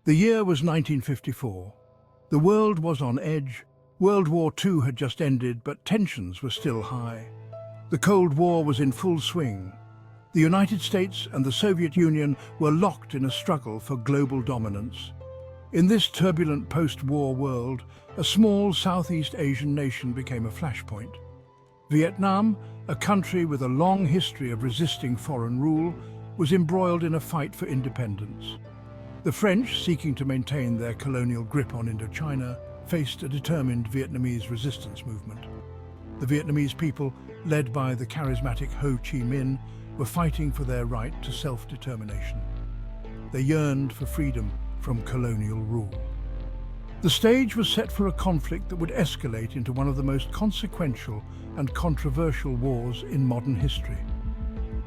The year was 1954. The world was on edge. World War II had just ended, but tensions were still high. The Cold War was in full swing. The United States and the Soviet Union were locked in a struggle for global dominance. In this turbulent post-war world, a small Southeast Asian nation became a flashpoint. Vietnam, a country with a long history of resisting foreign rule, was embroiled in a fight for independence. The French, seeking to maintain their colonial grip on Indochina, faced a determined Vietnamese resistance movement. The Vietnamese people, led by the charismatic Ho Chi Minh, were fighting for their right to self-determination. They yearned for freedom from colonial rule. The stage was set for a conflict that would escalate into one of the most consequential and controversial wars in modern history.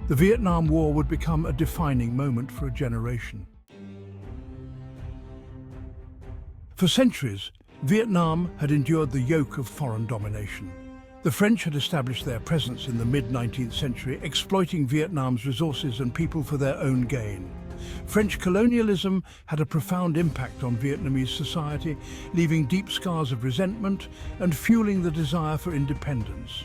The Vietnam War would become a defining moment for a generation. For centuries, Vietnam had endured the yoke of foreign domination. The French had established their presence in the mid-19th century, exploiting Vietnam's resources and people for their own gain. French colonialism had a profound impact on Vietnamese society, leaving deep scars of resentment and fueling the desire for independence.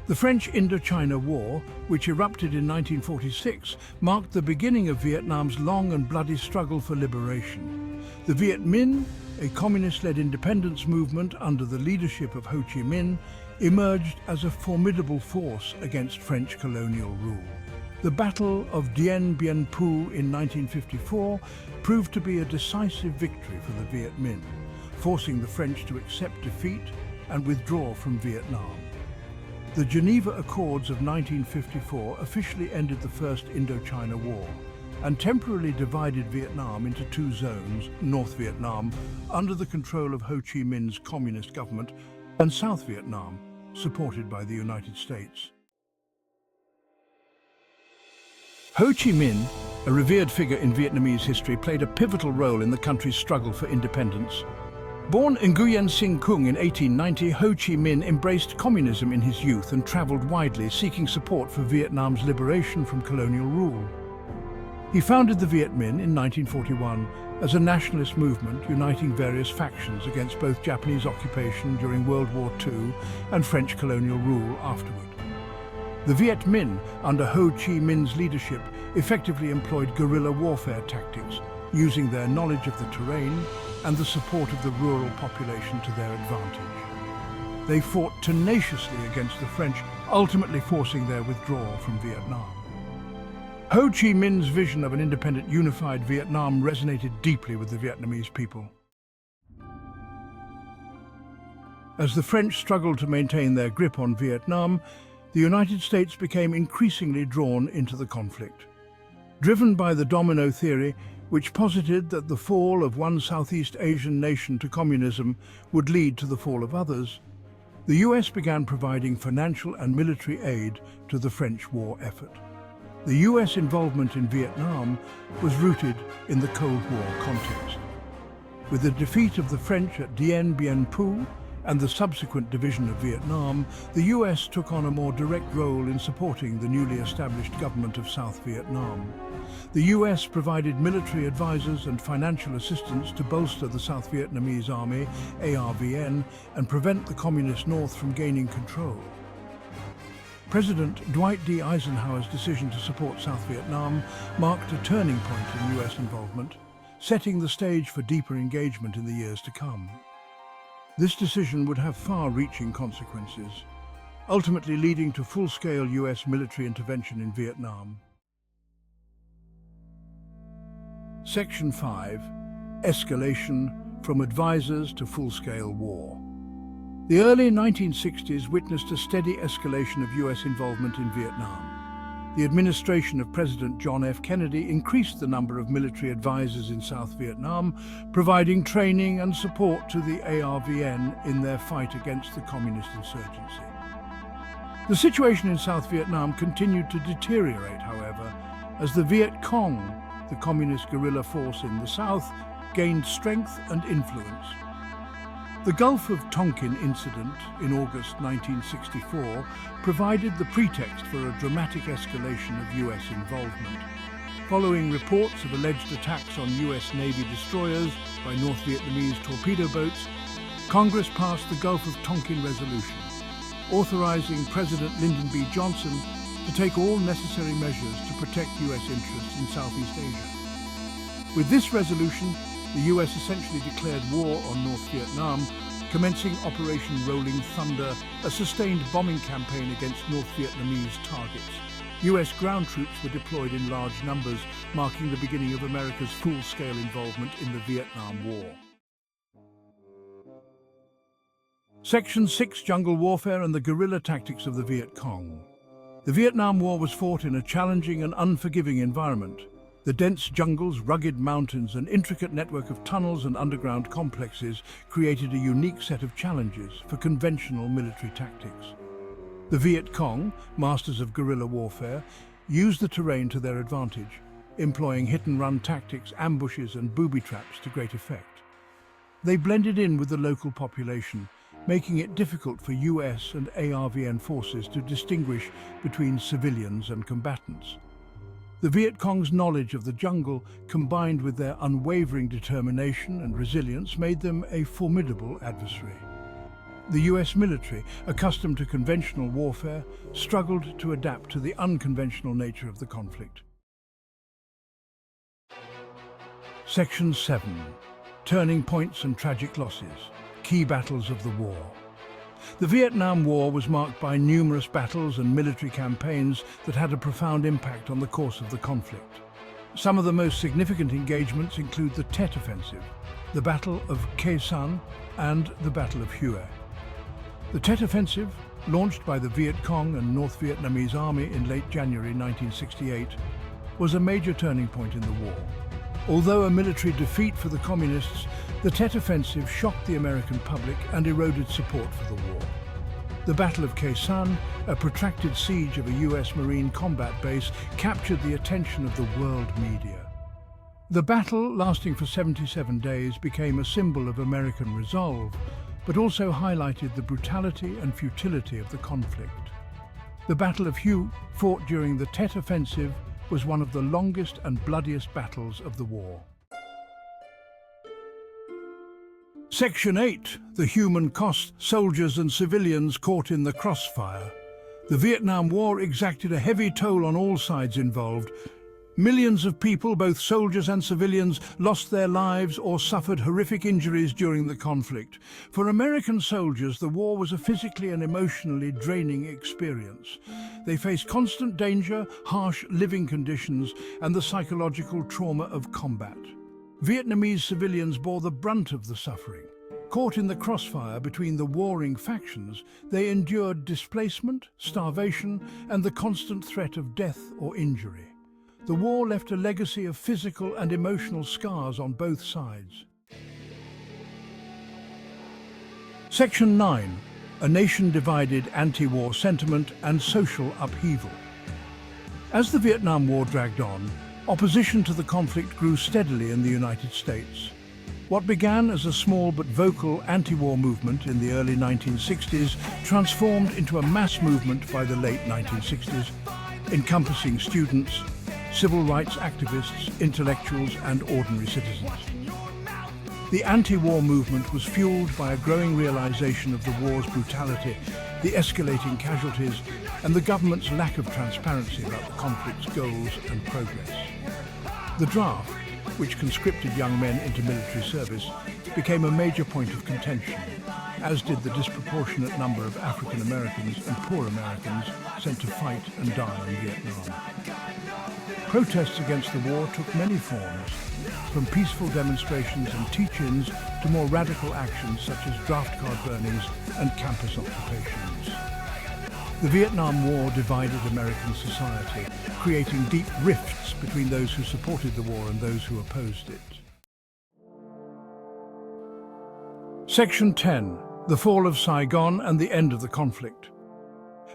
The French Indochina War, which erupted in 1946, marked the beginning of Vietnam's long and bloody struggle for liberation. The Viet Minh, a communist-led independence movement under the leadership of Ho Chi Minh, emerged as a formidable force against French colonial rule. The Battle of Dien Bien Phu in 1954 proved to be a decisive victory for the Viet Minh, forcing the French to accept defeat and withdraw from Vietnam. The Geneva Accords of 1954 officially ended the First Indochina War and temporarily divided Vietnam into two zones, North Vietnam, under the control of Ho Chi Minh's communist government, and South Vietnam, supported by the United States. Ho Chi Minh, a revered figure in Vietnamese history, played a pivotal role in the country's struggle for independence. Born Nguyen Sinh Cung in 1890, Ho Chi Minh embraced communism in his youth and traveled widely, seeking support for Vietnam's liberation from colonial rule. He founded the Viet Minh in 1941 as a nationalist movement uniting various factions against both Japanese occupation during World War II and French colonial rule afterward. The Viet Minh, under Ho Chi Minh's leadership, effectively employed guerrilla warfare tactics, using their knowledge of the terrain and the support of the rural population to their advantage. They fought tenaciously against the French, ultimately forcing their withdrawal from Vietnam. Ho Chi Minh's vision of an independent, unified Vietnam resonated deeply with the Vietnamese people. As the French struggled to maintain their grip on Vietnam, the United States became increasingly drawn into the conflict. Driven by the domino theory, which posited that the fall of one Southeast Asian nation to communism would lead to the fall of others, the US began providing financial and military aid to the French war effort. The US involvement in Vietnam was rooted in the Cold War context. With the defeat of the French at Dien Bien Phu and the subsequent division of Vietnam, the US took on a more direct role in supporting the newly established government of South Vietnam. The US provided military advisors and financial assistance to bolster the South Vietnamese Army, ARVN, and prevent the Communist North from gaining control. President Dwight D. Eisenhower's decision to support South Vietnam marked a turning point in US involvement, setting the stage for deeper engagement in the years to come. This decision would have far-reaching consequences, ultimately leading to full-scale US military intervention in Vietnam. Section 5. Escalation from advisors to full-scale war. The early 1960s witnessed a steady escalation of US involvement in Vietnam. The administration of President John F. Kennedy increased the number of military advisors in South Vietnam, providing training and support to the ARVN in their fight against the communist insurgency. The situation in South Vietnam continued to deteriorate, however, as the Viet Cong, the communist guerrilla force in the south, gained strength and influence. The Gulf of Tonkin incident in August 1964 provided the pretext for a dramatic escalation of US involvement. Following reports of alleged attacks on US Navy destroyers by North Vietnamese torpedo boats, Congress passed the Gulf of Tonkin Resolution, authorizing President Lyndon B. Johnson to take all necessary measures to protect US interests in Southeast Asia. With this resolution, the US essentially declared war on North Vietnam, commencing Operation Rolling Thunder, a sustained bombing campaign against North Vietnamese targets. US ground troops were deployed in large numbers, marking the beginning of America's full-scale involvement in the Vietnam War. Section 6: Jungle Warfare and the Guerrilla Tactics of the Viet Cong. The Vietnam War was fought in a challenging and unforgiving environment. The dense jungles, rugged mountains, and intricate network of tunnels and underground complexes created a unique set of challenges for conventional military tactics. The Viet Cong, masters of guerrilla warfare, used the terrain to their advantage, employing hit-and-run tactics, ambushes, and booby traps to great effect. They blended in with the local population, making it difficult for US and ARVN forces to distinguish between civilians and combatants. The Viet Cong's knowledge of the jungle, combined with their unwavering determination and resilience, made them a formidable adversary. The US military, accustomed to conventional warfare, struggled to adapt to the unconventional nature of the conflict. Section 7: Turning Points and Tragic Losses. Key battles of the war. The Vietnam War was marked by numerous battles and military campaigns that had a profound impact on the course of the conflict. Some of the most significant engagements include the Tet Offensive, the Battle of Khe Sanh, and the Battle of Hue. The Tet Offensive, launched by the Viet Cong and North Vietnamese Army in late January 1968, was a major turning point in the war. Although a military defeat for the Communists, the Tet Offensive shocked the American public and eroded support for the war. The Battle of Khe Sanh, a protracted siege of a US Marine combat base, captured the attention of the world media. The battle, lasting for 77 days, became a symbol of American resolve, but also highlighted the brutality and futility of the conflict. The Battle of Hue, fought during the Tet Offensive, was one of the longest and bloodiest battles of the war. Section 8: The Human Cost, Soldiers and Civilians Caught in the Crossfire. The Vietnam War exacted a heavy toll on all sides involved. Millions of people, both soldiers and civilians, lost their lives or suffered horrific injuries during the conflict. For American soldiers, the war was a physically and emotionally draining experience. They faced constant danger, harsh living conditions, and the psychological trauma of combat. Vietnamese civilians bore the brunt of the suffering. Caught in the crossfire between the warring factions, they endured displacement, starvation, and the constant threat of death or injury. The war left a legacy of physical and emotional scars on both sides. Section 9: A Nation Divided, Anti-War Sentiment and Social Upheaval. As the Vietnam War dragged on, opposition to the conflict grew steadily in the United States. What began as a small but vocal anti-war movement in the early 1960s transformed into a mass movement by the late 1960s, encompassing students, civil rights activists, intellectuals, and ordinary citizens. The anti-war movement was fueled by a growing realization of the war's brutality, the escalating casualties, and the government's lack of transparency about the conflict's goals and progress. The draft, which conscripted young men into military service, became a major point of contention, as did the disproportionate number of African Americans and poor Americans sent to fight and die in Vietnam. Protests against the war took many forms, from peaceful demonstrations and teach-ins to more radical actions such as draft card burnings and campus occupations. The Vietnam War divided American society, creating deep rifts between those who supported the war and those who opposed it. Section 10: The Fall of Saigon and the End of the Conflict.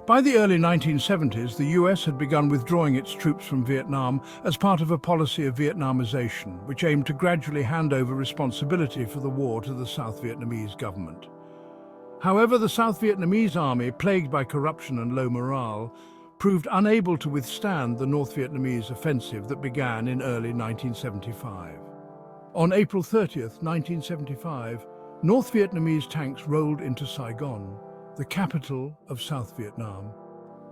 By the early 1970s, the US had begun withdrawing its troops from Vietnam as part of a policy of Vietnamization, which aimed to gradually hand over responsibility for the war to the South Vietnamese government. However, the South Vietnamese army, plagued by corruption and low morale, proved unable to withstand the North Vietnamese offensive that began in early 1975. On April 30th, 1975, North Vietnamese tanks rolled into Saigon, the capital of South Vietnam,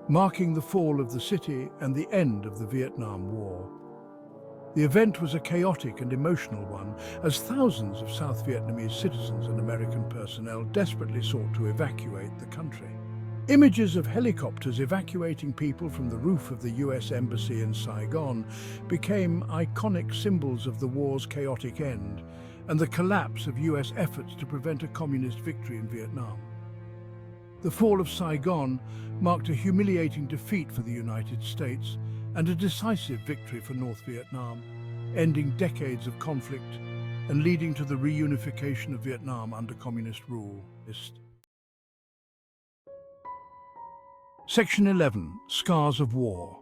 marking the fall of the city and the end of the Vietnam War. The event was a chaotic and emotional one, as thousands of South Vietnamese citizens and American personnel desperately sought to evacuate the country. Images of helicopters evacuating people from the roof of the US Embassy in Saigon became iconic symbols of the war's chaotic end and the collapse of US efforts to prevent a communist victory in Vietnam. The fall of Saigon marked a humiliating defeat for the United States and a decisive victory for North Vietnam, ending decades of conflict and leading to the reunification of Vietnam under communist rule. Section 11. Scars of War.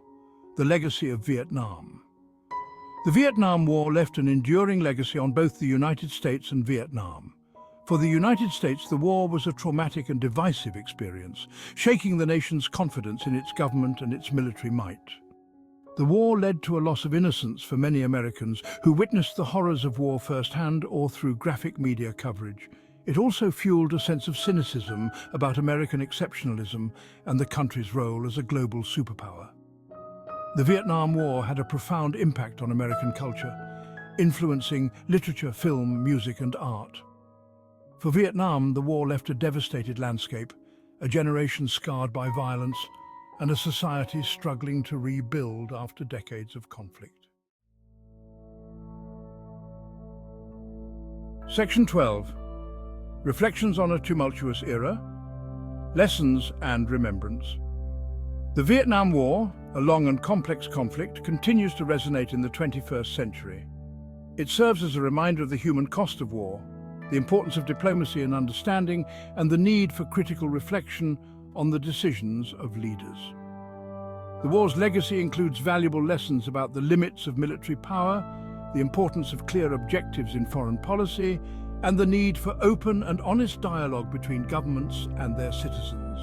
The Legacy of Vietnam. The Vietnam War left an enduring legacy on both the United States and Vietnam. For the United States, the war was a traumatic and divisive experience, shaking the nation's confidence in its government and its military might. The war led to a loss of innocence for many Americans who witnessed the horrors of war firsthand or through graphic media coverage. It also fueled a sense of cynicism about American exceptionalism and the country's role as a global superpower. The Vietnam War had a profound impact on American culture, influencing literature, film, music, and art. For Vietnam, the war left a devastated landscape, a generation scarred by violence, and a society struggling to rebuild after decades of conflict. Section 12. Reflections on a Tumultuous Era, Lessons and Remembrance. The Vietnam War, a long and complex conflict, continues to resonate in the 21st century. It serves as a reminder of the human cost of war, the importance of diplomacy and understanding, and the need for critical reflection on the decisions of leaders. The war's legacy includes valuable lessons about the limits of military power, the importance of clear objectives in foreign policy, and the need for open and honest dialogue between governments and their citizens.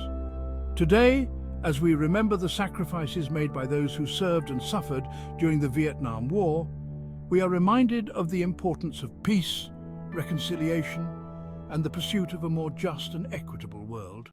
Today, as we remember the sacrifices made by those who served and suffered during the Vietnam War, we are reminded of the importance of peace, reconciliation, and the pursuit of a more just and equitable world.